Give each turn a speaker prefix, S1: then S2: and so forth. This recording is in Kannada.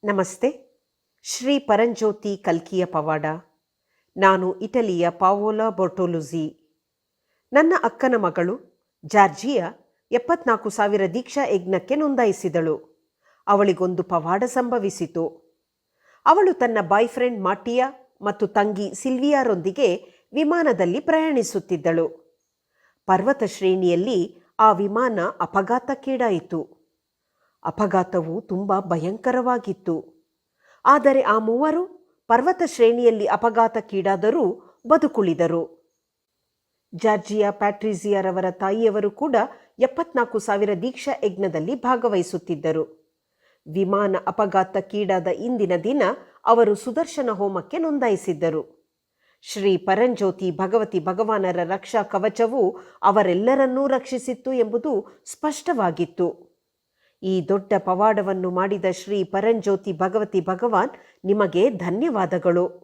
S1: ನಮಸ್ತೆ. ಶ್ರೀ ಪರಂಜ್ಯೋತಿ ಕಲ್ಕಿಯ ಪವಾಡ. ನಾನು ಇಟಲಿಯ ಪಾವೋಲಾ ಬೋರ್ಟೋಲುಝಿ. ನನ್ನ ಅಕ್ಕನ ಮಗಳು ಜಾರ್ಜಿಯಾ 74,000 ದೀಕ್ಷಾ ಯಜ್ಞಕ್ಕೆ ನೋಂದಾಯಿಸಿದಳು. ಅವಳಿಗೊಂದು ಪವಾಡ ಸಂಭವಿಸಿತು. ಅವಳು ತನ್ನ ಬಾಯ್ ಫ್ರೆಂಡ್ ಮಾಟಿಯಾ ಮತ್ತು ತಂಗಿ ಸಿಲ್ವಿಯಾರೊಂದಿಗೆ ವಿಮಾನದಲ್ಲಿ ಪ್ರಯಾಣಿಸುತ್ತಿದ್ದಳು. ಪರ್ವತ ಶ್ರೇಣಿಯಲ್ಲಿ ಆ ವಿಮಾನ ಅಪಘಾತಕ್ಕೀಡಾಯಿತು. ಅಪಘಾತವು ತುಂಬ ಭಯಂಕರವಾಗಿತ್ತು. ಆದರೆ ಆ ಮೂವರು ಪರ್ವತ ಶ್ರೇಣಿಯಲ್ಲಿ ಅಪಘಾತಕ್ಕೀಡಾದರೂ ಬದುಕುಳಿದರು. ಜಾರ್ಜಿಯಾ ಪ್ಯಾಟ್ರಿಜಿಯಾರವರ ತಾಯಿಯವರು ಕೂಡ 74,000 ದೀಕ್ಷಾ ಯಜ್ಞದಲ್ಲಿ ಭಾಗವಹಿಸುತ್ತಿದ್ದರು. ವಿಮಾನ ಅಪಘಾತಕ್ಕೀಡಾದ ಇಂದಿನ ದಿನ ಅವರು ಸುದರ್ಶನ ಹೋಮಕ್ಕೆ ನೋಂದಾಯಿಸಿದ್ದರು. ಶ್ರೀ ಪರಂಜ್ಯೋತಿ ಭಗವತಿ ಭಗವಾನರ ರಕ್ಷಾ ಕವಚವು ಅವರೆಲ್ಲರನ್ನೂ ರಕ್ಷಿಸಿತ್ತು ಎಂಬುದು ಸ್ಪಷ್ಟವಾಗಿತ್ತು. ಈ ದೊಡ್ಡ ಪವಾಡವನ್ನು ಮಾಡಿದ ಶ್ರೀ ಪರಂಜ್ಯೋತಿ ಭಗವತಿ ಭಗವಾನ್ ನಿಮಗೆ ಧನ್ಯವಾದಗಳು.